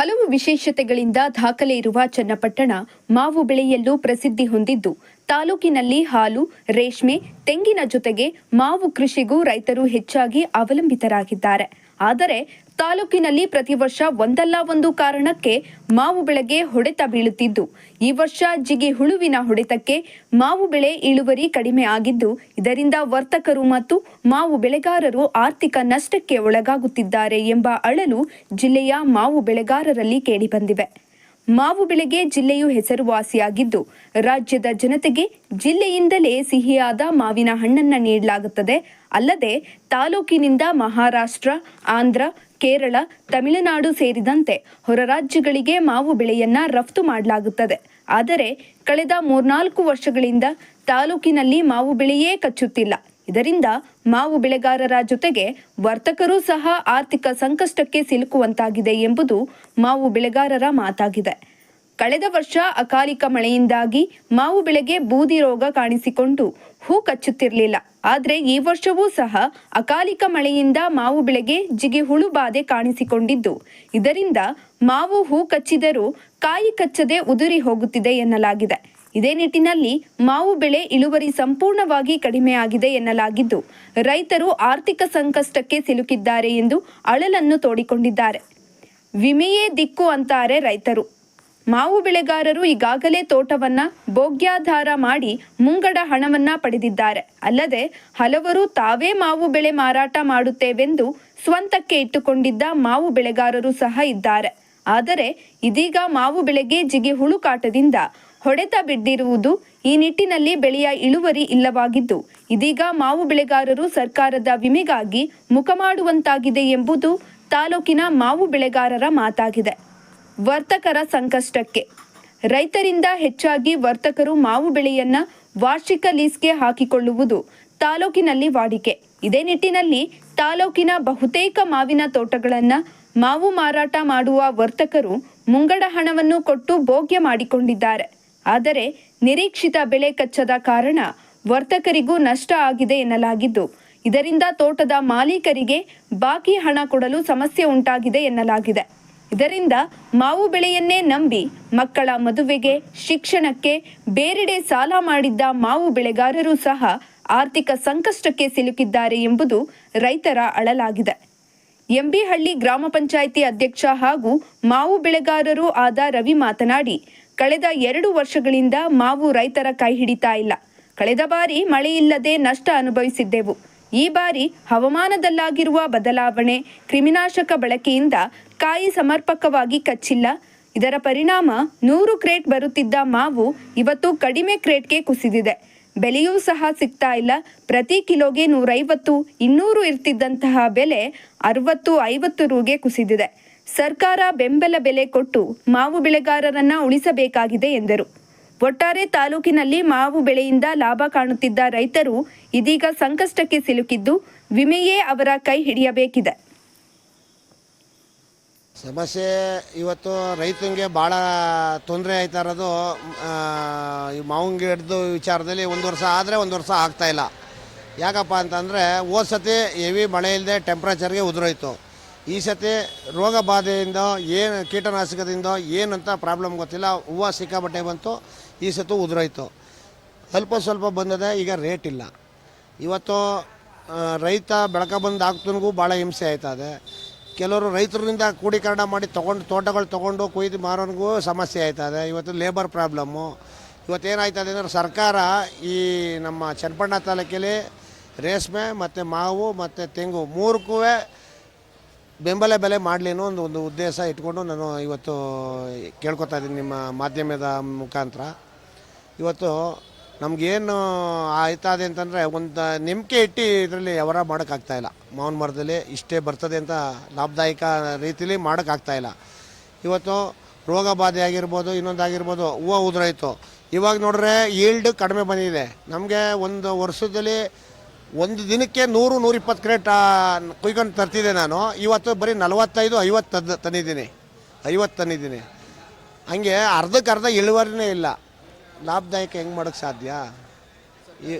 ಹಲವು ವಿಶೇಷತೆಗಳಿಂದ ದಾಖಲೆ ಇರುವ ಚನ್ನಪಟ್ಟಣ ಮಾವು ಬೆಳೆಯಲು ಪ್ರಸಿದ್ಧಿ ಹೊಂದಿದ್ದು, ತಾಲೂಕಿನಲ್ಲಿ ಹಾಲು, ರೇಷ್ಮೆ, ತೆಂಗಿನ ಜೊತೆಗೆ ಮಾವು ಕೃಷಿಗೂ ರೈತರು ಹೆಚ್ಚಾಗಿ ಅವಲಂಬಿತರಾಗಿದ್ದಾರೆ. ಆದರೆ ತಾಲೂಕಿನಲ್ಲಿ ಪ್ರತಿ ವರ್ಷ ಒಂದಲ್ಲ ಒಂದು ಕಾರಣಕ್ಕೆ ಮಾವು ಬೆಳೆಗೆ ಹೊಡೆತ ಬೀಳುತ್ತಿದ್ದು, ಈ ವರ್ಷ ಜಿಗಿ ಹುಳುವಿನ ಹೊಡೆತಕ್ಕೆ ಮಾವು ಬೆಳೆ ಇಳುವರಿ ಕಡಿಮೆ ಆಗಿದ್ದು, ಇದರಿಂದ ವರ್ತಕರು ಮತ್ತು ಮಾವು ಬೆಳೆಗಾರರು ಆರ್ಥಿಕ ನಷ್ಟಕ್ಕೆ ಒಳಗಾಗುತ್ತಿದ್ದಾರೆ ಎಂಬ ಅಳಲು ಜಿಲ್ಲೆಯ ಮಾವು ಬೆಳೆಗಾರರಲ್ಲಿ ಕೇಳಿಬಂದಿವೆ. ಮಾವು ಬೆಳೆಗೆ ಜಿಲ್ಲೆಯು ಹೆಸರುವಾಸಿಯಾಗಿದ್ದು, ರಾಜ್ಯದ ಜನತೆಗೆ ಜಿಲ್ಲೆಯಿಂದಲೇ ಸಿಹಿಯಾದ ಮಾವಿನ ಹಣ್ಣನ್ನು ನೀಡಲಾಗುತ್ತದೆ. ಅಲ್ಲದೆ ತಾಲೂಕಿನಿಂದ ಮಹಾರಾಷ್ಟ್ರ, ಆಂಧ್ರ, ಕೇರಳ, ತಮಿಳುನಾಡು ಸೇರಿದಂತೆ ಹೊರ ರಾಜ್ಯಗಳಿಗೆ ಮಾವು ಬೆಳೆಯನ್ನ ರಫ್ತು ಮಾಡಲಾಗುತ್ತದೆ. ಆದರೆ ಕಳೆದ 3-4 ವರ್ಷಗಳಿಂದ ತಾಲೂಕಿನಲ್ಲಿ ಮಾವು ಬೆಳೆಯೇ ಕಚ್ಚುತ್ತಿಲ್ಲ. ಇದರಿಂದ ಮಾವು ಬೆಳೆಗಾರರ ಜೊತೆಗೆ ವರ್ತಕರೂ ಸಹ ಆರ್ಥಿಕ ಸಂಕಷ್ಟಕ್ಕೆ ಸಿಲುಕುವಂತಾಗಿದೆ ಎಂಬುದು ಮಾವು ಬೆಳೆಗಾರರ ಮಾತಾಗಿದೆ. ಕಳೆದ ವರ್ಷ ಅಕಾಲಿಕ ಮಳೆಯಿಂದಾಗಿ ಮಾವು ಬೆಳೆಗೆ ಬೂದಿ ರೋಗ ಕಾಣಿಸಿಕೊಂಡು ಹೂ ಕಚ್ಚುತ್ತಿರಲಿಲ್ಲ. ಆದರೆ ಈ ವರ್ಷವೂ ಸಹ ಅಕಾಲಿಕ ಮಳೆಯಿಂದ ಮಾವು ಬೆಳೆಗೆ ಜಿಗಿ ಹುಳು ಬಾಧೆ ಕಾಣಿಸಿಕೊಂಡಿದ್ದು, ಇದರಿಂದ ಮಾವು ಹೂ ಕಚ್ಚಿದರೂ ಕಾಯಿ ಕಚ್ಚದೆ ಉದುರಿ ಹೋಗುತ್ತಿದೆ ಎನ್ನಲಾಗಿದೆ. ಇದೇ ನಿಟ್ಟಿನಲ್ಲಿ ಮಾವು ಬೆಳೆ ಇಳುವರಿ ಸಂಪೂರ್ಣವಾಗಿ ಕಡಿಮೆಯಾಗಿದೆ ಎನ್ನಲಾಗಿದ್ದು, ರೈತರು ಆರ್ಥಿಕ ಸಂಕಷ್ಟಕ್ಕೆ ಸಿಲುಕಿದ್ದಾರೆ ಎಂದು ಅಳಲನ್ನು ತೋಡಿಕೊಂಡಿದ್ದಾರೆ. ವಿಮೆಯೇ ದಿಕ್ಕು ಅಂತಾರೆ ರೈತರು. ಮಾವು ಬೆಳೆಗಾರರು ಈಗಾಗಲೇ ತೋಟವನ್ನ ಭೋಗ್ಯಾಧಾರ ಮಾಡಿ ಮುಂಗಡ ಹಣವನ್ನ ಪಡೆದಿದ್ದಾರೆ. ಅಲ್ಲದೆ ಹಲವರು ತಾವೇ ಮಾವು ಬೆಳೆ ಮಾರಾಟ ಮಾಡುತ್ತೇವೆಂದು ಸ್ವಂತಕ್ಕೆ ಇಟ್ಟುಕೊಂಡಿದ್ದ ಮಾವು ಬೆಳೆಗಾರರು ಸಹ ಇದ್ದಾರೆ. ಆದರೆ ಇದೀಗ ಮಾವು ಬೆಳೆಗೆ ಜಿಗಿ ಹುಳು ಕಾಟದಿಂದ ಹೊಡೆತ ಬಿದ್ದಿರುವುದು ಈ ನಿಟ್ಟಿನಲ್ಲಿ ಬೆಳೆಯ ಇಳುವರಿ ಇಲ್ಲವಾಗಿದ್ದು, ಇದೀಗ ಮಾವು ಬೆಳೆಗಾರರು ಸರ್ಕಾರದ ವಿಮೆಗಾಗಿ ಮುಖ ಮಾಡುವಂತಾಗಿದೆ ಎಂಬುದು ತಾಲೂಕಿನ ಮಾವು ಬೆಳೆಗಾರರ ಮಾತಾಗಿದೆ. ವರ್ತಕರ ಸಂಕಷ್ಟಕ್ಕೆ ರೈತರಿಂದ ಹೆಚ್ಚಾಗಿ ವರ್ತಕರು ಮಾವು ಬೆಳೆಯನ್ನ ವಾರ್ಷಿಕ ಲೀಸ್ಗೆ ಹಾಕಿಕೊಳ್ಳುವುದು ತಾಲೂಕಿನಲ್ಲಿ ವಾಡಿಕೆ. ಇದೇ ನಿಟ್ಟಿನಲ್ಲಿ ತಾಲೂಕಿನ ಬಹುತೇಕ ಮಾವಿನ ತೋಟಗಳನ್ನ ಮಾವು ಮಾರಾಟ ಮಾಡುವ ವರ್ತಕರು ಮುಂಗಡ ಹಣವನ್ನು ಕೊಟ್ಟು ಭೋಗ್ಯ ಮಾಡಿಕೊಂಡಿದ್ದಾರೆ. ಆದರೆ ನಿರೀಕ್ಷಿತ ಬೆಲೆ ಕಚ್ಚದ ಕಾರಣ ವರ್ತಕರಿಗೂ ನಷ್ಟ ಆಗಿದೆ ಎನ್ನಲಾಗಿದ್ದು, ಇದರಿಂದ ತೋಟದ ಮಾಲೀಕರಿಗೆ ಬಾಕಿ ಹಣ ಕೊಡಲು ಸಮಸ್ಯೆ ಉಂಟಾಗಿದೆ ಎನ್ನಲಾಗಿದೆ. ಇದರಿಂದ ಮಾವು ಬೆಳೆಯನ್ನೇ ನಂಬಿ ಮಕ್ಕಳ ಮದುವೆಗೆ, ಶಿಕ್ಷಣಕ್ಕೆ ಬೇರೆಡೆ ಸಾಲ ಮಾಡಿದ್ದ ಮಾವು ಬೆಳೆಗಾರರು ಸಹ ಆರ್ಥಿಕ ಸಂಕಷ್ಟಕ್ಕೆ ಸಿಲುಕಿದ್ದಾರೆ ಎಂಬುದು ರೈತರ ಅಳಲಾಗಿದೆ. ಎಂಬಿಹಳ್ಳಿ ಗ್ರಾಮ ಪಂಚಾಯಿತಿ ಅಧ್ಯಕ್ಷ ಹಾಗೂ ಮಾವು ಬೆಳೆಗಾರರೂ ಆದ ರವಿ ಮಾತನಾಡಿ, ಕಳೆದ 2 ವರ್ಷಗಳಿಂದ ಮಾವು ರೈತರ ಕೈ ಹಿಡಿತಾ ಇಲ್ಲ. ಕಳೆದ ಬಾರಿ ಮಳೆಯಿಲ್ಲದೆ ನಷ್ಟ ಅನುಭವಿಸಿದ್ದೆವು. ಈ ಬಾರಿ ಹವಾಮಾನದಲ್ಲಾಗಿರುವ ಬದಲಾವಣೆ, ಕ್ರಿಮಿನಾಶಕ ಬಳಕೆಯಿಂದ ಕಾಯಿ ಸಮರ್ಪಕವಾಗಿ ಕಚ್ಚಿಲ್ಲ. ಇದರ ಪರಿಣಾಮ 100 ಕ್ರೇಟ್ ಬರುತ್ತಿದ್ದ ಮಾವು ಇವತ್ತು ಕಡಿಮೆ ಕ್ರೇಟ್ಗೆ ಕುಸಿದಿದೆ. ಬೆಲೆಯೂ ಸಹ ಸಿಗ್ತಾ ಇಲ್ಲ. ಪ್ರತಿ ಕಿಲೋಗೆ 150-200 ಇರ್ತಿದ್ದಂತಹ ಬೆಲೆ 60-50 ರೂಗೆ ಕುಸಿದಿದೆ. ಸರ್ಕಾರ ಬೆಂಬಲ ಬೆಲೆ ಕೊಟ್ಟು ಮಾವು ಬೆಳೆಗಾರರನ್ನ ಉಳಿಸಬೇಕಾಗಿದೆ ಎಂದರು. ಒಟ್ಟಾರೆ ತಾಲೂಕಿನಲ್ಲಿ ಮಾವು ಬೆಳೆಯಿಂದ ಲಾಭ ಕಾಣುತ್ತಿದ್ದ ರೈತರು ಇದೀಗ ಸಂಕಷ್ಟಕ್ಕೆ ಸಿಲುಕಿದ್ದು, ವಿಮೆಯೇ ಅವರ ಕೈ ಹಿಡಿಯಬೇಕಿದೆ. ಸಮಸ್ಯೆ ಇವತ್ತು ರೈತನಿಗೆ ಭಾಳ ತೊಂದರೆ ಆಯ್ತಾ ಇರೋದು ಮಾವಿನ ಗಿಡದ ವಿಚಾರದಲ್ಲಿ. 1 ವರ್ಷ ಆದರೆ 1 ವರ್ಷ ಆಗ್ತಾಯಿಲ್ಲ. ಯಾಕಪ್ಪ ಅಂತಂದರೆ ಹೋದ ಸತಿ ಹೆವಿ ಮಳೆ ಇಲ್ಲದೆ ಟೆಂಪ್ರೇಚರ್ಗೆ ಉದುರೋಯ್ತು. ಈ ಸತಿ ರೋಗ ಬಾಧೆಯಿಂದ ಏನು ಕೀಟನಾಶಕದಿಂದ ಏನಂತ ಪ್ರಾಬ್ಲಮ್ ಗೊತ್ತಿಲ್ಲ. ಹೂವು ಸಿಕ್ಕಾಬಟ್ಟೆ ಬಂತು, ಈ ಸತಿ ಉದುರೋಯ್ತು. ಸ್ವಲ್ಪ ಬಂದಿದೆ, ಈಗ ರೇಟ್ ಇಲ್ಲ. ಇವತ್ತು ರೈತ ಬೆಳಕ ಬಂದು ಹಾಕ್ತನಿಗೂ ಭಾಳ ಹಿಂಸೆ ಆಯ್ತದೆ. ಕೆಲವರು ರೈತರಿಂದ ಕೂಡೀಕರಣ ಮಾಡಿ ತೋಟಗಳು ತೊಗೊಂಡು ಕೊಯ್ದು ಮಾರೋನಿಗೂ ಸಮಸ್ಯೆ ಆಯ್ತದೆ. ಇವತ್ತು ಲೇಬರ್ ಪ್ರಾಬ್ಲಮ್ಮು. ಇವತ್ತೇನಾಯ್ತದೆ ಅಂದರೆ ಸರ್ಕಾರ ಈ ನಮ್ಮ ಚನ್ನಪಟ್ಟಣ ತಾಲೂಕಲ್ಲಿ ರೇಷ್ಮೆ ಮತ್ತು ಮಾವು ಮತ್ತು ತೆಂಗು 3ಕ್ಕೂ ಬೆಂಬಲ ಬೆಲೆ ಮಾಡಲಿ ಅನ್ನೋ ಒಂದು ಉದ್ದೇಶ ಇಟ್ಕೊಂಡು ನಾನು ಇವತ್ತು ಕೇಳ್ಕೊತಾ ಇದ್ದೀನಿ ನಿಮ್ಮ ಮಾಧ್ಯಮದ ಮುಖಾಂತರ. ಇವತ್ತು ನಮಗೇನು ಆಯ್ತದೆ ಅಂತಂದರೆ ಒಂದು ನಂಬಿಕೆ ಇಟ್ಟು ಇದರಲ್ಲಿ ವ್ಯವಹಾರ ಮಾಡೋಕ್ಕಾಗ್ತಾಯಿಲ್ಲ. ಮಾವಿನ ಮರದಲ್ಲಿ ಇಷ್ಟೇ ಬರ್ತದೆ ಅಂತ ಲಾಭದಾಯಕ ರೀತಿಯಲ್ಲಿ ಮಾಡೋಕ್ಕಾಗ್ತಾಯಿಲ್ಲ. ಇವತ್ತು ರೋಗ ಬಾಧೆ ಆಗಿರ್ಬೋದು, ಇನ್ನೊಂದಾಗಿರ್ಬೋದು, ಹೂವು ಉದುರೋಯ್ತು. ಇವಾಗ ನೋಡ್ರೆ ಈಲ್ಡ್ ಕಡಿಮೆ ಬಂದಿದೆ. ನಮಗೆ ಒಂದು ವರ್ಷದಲ್ಲಿ ಒಂದು ದಿನಕ್ಕೆ 100-120 ಕ್ರೇಟ್ ಕುಯ್ಕೊಂಡು ತರ್ತಿದ್ದೆ ನಾನು. ಇವತ್ತು ಬರೀ 45-50 ತಂದಿದ್ದೀನಿ. 50 ತಂದಿದ್ದೀನಿ. ಹಂಗೆ ಅರ್ಧಕ್ಕರ್ಧ ಇಳುವರಿನೇ ಇಲ್ಲ. ಲಾಭದಾಯಕ ಹೆಂಗೆ ಮಾಡೋಕ್ಕೆ ಸಾಧ್ಯ? ಈ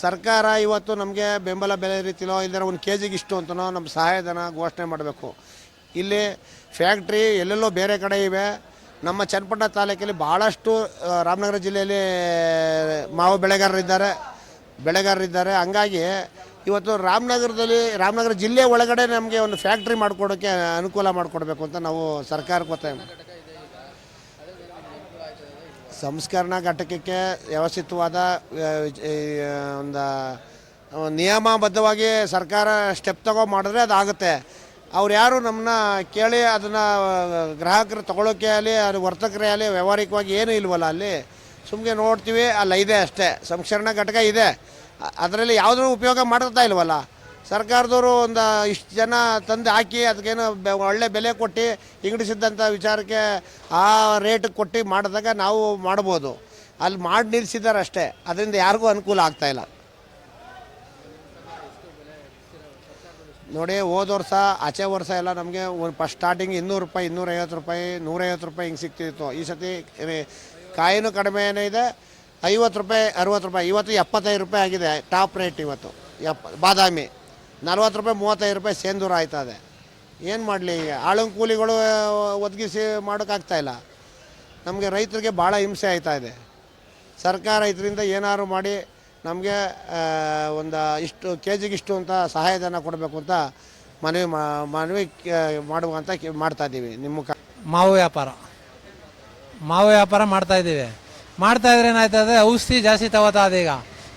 ಸರ್ಕಾರ ಇವತ್ತು ನಮಗೆ ಬೆಂಬಲ ಬೆಲೆ ರೀತಿಲೋ ಇಲ್ಲದ್ರೆ 1 kg ಇಷ್ಟು ಅಂತನೋ ನಮ್ಮ ಸಹಾಯಧನ ಘೋಷಣೆ ಮಾಡಬೇಕು. ಇಲ್ಲಿ ಫ್ಯಾಕ್ಟ್ರಿ ಎಲ್ಲೆಲ್ಲೋ ಬೇರೆ ಕಡೆ ಇವೆ. ನಮ್ಮ ಚನ್ನಪಟ್ಟಣ ತಾಲೂಕಲ್ಲಿ ಭಾಳಷ್ಟು ರಾಮನಗರ ಜಿಲ್ಲೆಯಲ್ಲಿ ಮಾವು ಬೆಳೆಗಾರರಿದ್ದಾರೆ. ಹಂಗಾಗಿ ಇವತ್ತು ರಾಮನಗರ ಜಿಲ್ಲೆ ಒಳಗಡೆ ನಮಗೆ ಒಂದು ಫ್ಯಾಕ್ಟ್ರಿ ಮಾಡಿಕೊಡೋಕ್ಕೆ ಅನುಕೂಲ ಮಾಡಿಕೊಡ್ಬೇಕು ಅಂತ ನಾವು ಸರ್ಕಾರಕ್ಕೆ ಒತ್ತಾಯ ಸಂಸ್ಕರಣಾ ಘಟಕಕ್ಕೆ ವ್ಯವಸ್ಥಿತವಾದ ಒಂದು ನಿಯಮಬದ್ಧವಾಗಿ ಸರ್ಕಾರ ಸ್ಟೆಪ್ ಮಾಡಿದ್ರೆ ಅದಾಗುತ್ತೆ. ಅವ್ರು ಯಾರು ನಮ್ಮನ್ನ ಕೇಳಿ ಅದನ್ನು ಗ್ರಾಹಕರು ತೊಗೊಳೋಕ್ಕೆ ಆಗಲಿ ಅದು ವರ್ತಕರೇ ಆಗಲಿ ವ್ಯಾವಹಾರಿಕವಾಗಿ ಏನೂ ಇಲ್ವಲ್ಲ. ಅಲ್ಲಿ ಸುಮ್ಮನೆ ನೋಡ್ತೀವಿ, ಅಲ್ಲ ಇದೆ ಅಷ್ಟೇ. ಸಂಸ್ಕರಣಾ ಘಟಕ ಇದೆ, ಅದರಲ್ಲಿ ಯಾವುದೂ ಉಪಯೋಗ ಮಾಡ್ತಾ ಇಲ್ವಲ್ಲ. ಸರ್ಕಾರದವರು ಒಂದು ಇಷ್ಟು ಜನ ತಂದು ಹಾಕಿ ಅದಕ್ಕೇನು ಒಳ್ಳೆ ಬೆಲೆ ಕೊಟ್ಟು ಇಂಗಡಿಸಿದ್ದಂಥ ವಿಚಾರಕ್ಕೆ ಆ ರೇಟ್ ಕೊಟ್ಟು ಮಾಡಿದಾಗ ನಾವು ಮಾಡ್ಬೋದು. ಅಲ್ಲಿ ಮಾಡಿ ನಿಲ್ಲಿಸಿದ್ದಾರೆ ಅಷ್ಟೇ, ಅದರಿಂದ ಯಾರಿಗೂ ಅನುಕೂಲ ಆಗ್ತಾಯಿಲ್ಲ. ನೋಡಿ, ಹೋದ ವರ್ಷ ಆಚೆ ವರ್ಷ ಎಲ್ಲ ನಮಗೆ ಫಸ್ಟ್ ಸ್ಟಾರ್ಟಿಂಗ್ 200 ರೂಪಾಯಿ, 250 ರೂಪಾಯಿ, 150 ರೂಪಾಯಿ ಹಿಂಗೆ ಸಿಗ್ತಿತ್ತು. ಈ ಸತಿ ಕಾಯಿನೂ ಕಡಿಮೆ ಇದೆ, 50 ರೂಪಾಯಿ, 60 ರೂಪಾಯಿ. ಇವತ್ತು 75 ರೂಪಾಯಿ ಆಗಿದೆ ಟಾಪ್ ರೇಟ್. ಇವತ್ತು ಬಾದಾಮಿ 40 ರೂಪಾಯಿ, 35 ರೂಪಾಯಿ ಸೇಂದೂರ ಆಯ್ತದೆ. ಏನು ಮಾಡಲಿ, ಆಳುಂಗ್ ಕೂಲಿಗಳು ಒದಗಿಸಿ ಮಾಡೋಕ್ಕಾಗ್ತಾಯಿಲ್ಲ. ನಮಗೆ ರೈತರಿಗೆ ಭಾಳ ಹಿಂಸೆ ಆಯ್ತಾಯಿದೆ. ಸರ್ಕಾರ ಇದರಿಂದ ಏನಾದ್ರು ಮಾಡಿ ನಮಗೆ ಒಂದು ಇಷ್ಟು ಕೆ.ಜಿಗೆ ಇಷ್ಟು ಅಂತ ಸಹಾಯಧನ ಕೊಡಬೇಕು ಅಂತ ಮನವಿ ಮಾಡುವಂತ ಮಾಡ್ತಾಯಿದ್ದೀವಿ. ಮಾವು ವ್ಯಾಪಾರ ಮಾಡ್ತಾಯಿದ್ದೀವಿ. ಮಾಡ್ತಾಯಿದ್ರೆ ಏನಾಯ್ತದೆ, ಔಷಧಿ ಜಾಸ್ತಿ ತಗೋತದೆ. ಈಗ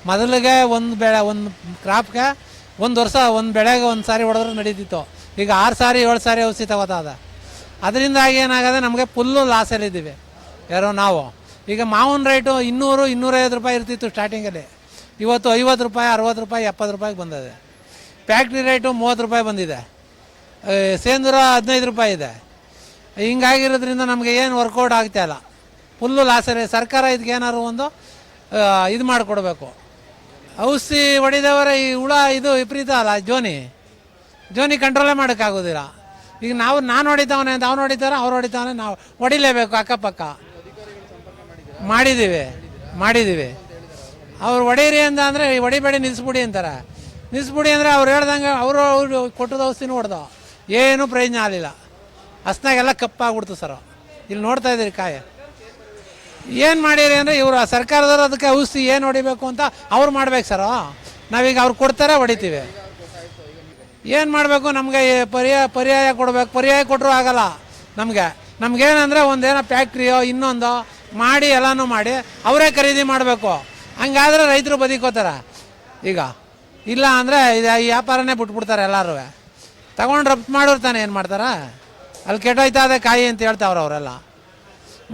ಮೊದಲಿಗೆ ಒಂದು ಕ್ರಾಪ್ಗೆ ಒಂದು ವರ್ಷ ಒಂದು ಬೆಳೆಗೆ ಒಂದು ಸಾರಿ ಹೊಡೆದ್ರೆ ನಡೀತಿತ್ತು. ಈಗ 6 ಸಾರಿ 7 ಸಾರಿ ಔಷಧಿ ತಗೋತದೆ. ಅದರಿಂದಾಗಿ ಏನಾಗದೆ, ನಮಗೆ ಫುಲ್ಲು ಲಾಸಲ್ಲಿದ್ದೀವಿ ನಾವು. ಈಗ ಮಾವಿನ ರೇಟು 200-250 ರೂಪಾಯಿ ಇರ್ತಿತ್ತು ಸ್ಟಾರ್ಟಿಂಗಲ್ಲಿ. ಇವತ್ತು 50 ರೂಪಾಯಿ, 60 ರೂಪಾಯಿ, 70 ರೂಪಾಯಿಗೆ ಬಂದಿದೆ. ಫ್ಯಾಕ್ಟ್ರಿ ರೇಟು 30 ರೂಪಾಯಿ ಬಂದಿದೆ. ಸೇಂದೂರ 15 ರೂಪಾಯಿ ಇದೆ. ಹಿಂಗಾಗಿರೋದ್ರಿಂದ ನಮಗೆ ಏನು ವರ್ಕೌಟ್ ಆಗ್ತಾಯಿಲ್ಲ, ಫುಲ್ಲು ಲಾಸಲ್ಲಿ. ಸರ್ಕಾರ ಇದಕ್ಕೆ ಏನಾದ್ರು ಒಂದು ಇದು ಮಾಡಿಕೊಡ್ಬೇಕು. ಔಷಧಿ ಹೊಡಿದವರ ಈ ಹುಳ ಇದು ವಿಪರೀತ ಅಲ್ಲ, ಜೋನಿ ಕಂಟ್ರೋಲೇ ಮಾಡೋಕ್ಕಾಗೋದಿಲ್ಲ. ಈಗ ನಾನು ಹೊಡಿತಾವನೆ ಅಂತ ಅವ್ನು ಹೊಡಿತಾರೆ, ಅವ್ರು ಹೊಡಿತಾವನೆ, ನಾವು ಹೊಡಿಲೇಬೇಕು. ಅಕ್ಕಪಕ್ಕ ಮಾಡಿದ್ದೀವಿ. ಅವ್ರು ಹೊಡೀರಿ ಅಂದರೆ ಹೊಡಿಬೇಡಿ, ನಿಲ್ಲಿಸ್ಬಿಡಿ ಅಂತಾರೆ. ನಿಲ್ಲಿಸ್ಬಿಡಿ ಅಂದರೆ ಅವ್ರು ಹೇಳ್ದಂಗೆ ಅವರು ಕೊಟ್ಟದ ಔಷಧಿನೂ ಹೊಡೆದೋ, ಏನೂ ಪ್ರಯೋಜನ ಆಗಲಿಲ್ಲ. ಹಸ್ನಾಗೆಲ್ಲ ಕಪ್ಪಾಗ್ಬಿಡ್ತು ಸರ್. ಇಲ್ಲಿ ನೋಡ್ತಾ ಇದ್ದೀರಿ ಕಾಯಿ. ಏನು ಮಾಡಿರಿ ಅಂದರೆ ಇವರು ಸರ್ಕಾರದವರು ಅದಕ್ಕೆ ಔಷಧಿ ಏನು ಹೊಡಿಬೇಕು ಅಂತ ಅವ್ರು ಮಾಡ್ಬೇಕು ಸರ್. ನಾವೀಗ ಅವ್ರು ಕೊಡ್ತಾರೆ, ಹೊಡಿತೀವಿ. ಏನು ಮಾಡಬೇಕು, ನಮಗೆ ಪರ್ಯಾಯ ಕೊಡಬೇಕು. ಪರ್ಯಾಯ ಕೊಟ್ಟರು ಆಗಲ್ಲ. ನಮಗೇನಂದರೆ ಒಂದೇನೋ ಫ್ಯಾಕ್ಟ್ರಿಯೋ ಇನ್ನೊಂದೋ ಮಾಡಿ ಎಲ್ಲನೂ ಮಾಡಿ ಅವರೇ ಖರೀದಿ ಮಾಡಬೇಕು. ಹಂಗಾದ್ರೆ ರೈತರು ಬದುಕೋತಾರೆ. ಈಗ ಇಲ್ಲ ಅಂದರೆ ಇದು ಈ ವ್ಯಾಪಾರನೇ ಬಿಟ್ಬಿಡ್ತಾರೆ ಎಲ್ಲರೂ. ತಗೊಂಡು ರಫ್ತು ಮಾಡೋರು ತಾನೆ ಏನು ಮಾಡ್ತಾರೆ, ಅಲ್ಲಿ ಕೆಟ್ಟೋಯ್ತದೆ ಕಾಯಿ ಅಂತ ಹೇಳ್ತಾವ್ರು ಅವರೆಲ್ಲ.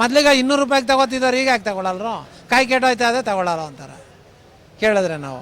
ಮೊದಲಿಗೆ 200 ರೂಪಾಯಿಗೆ ತಗೋತಿದ್ದವ್ರು, ಈಗ ಯಾಕೆ ತಗೊಳ್ಳಲ್ರು? ಕಾಯಿ ಕೆಟ್ಟೋಯ್ತದೆ ತಗೊಳ್ಳಲ್ಲ ಅಂತಾರೆ ಕೇಳಿದ್ರೆ ನಾವು.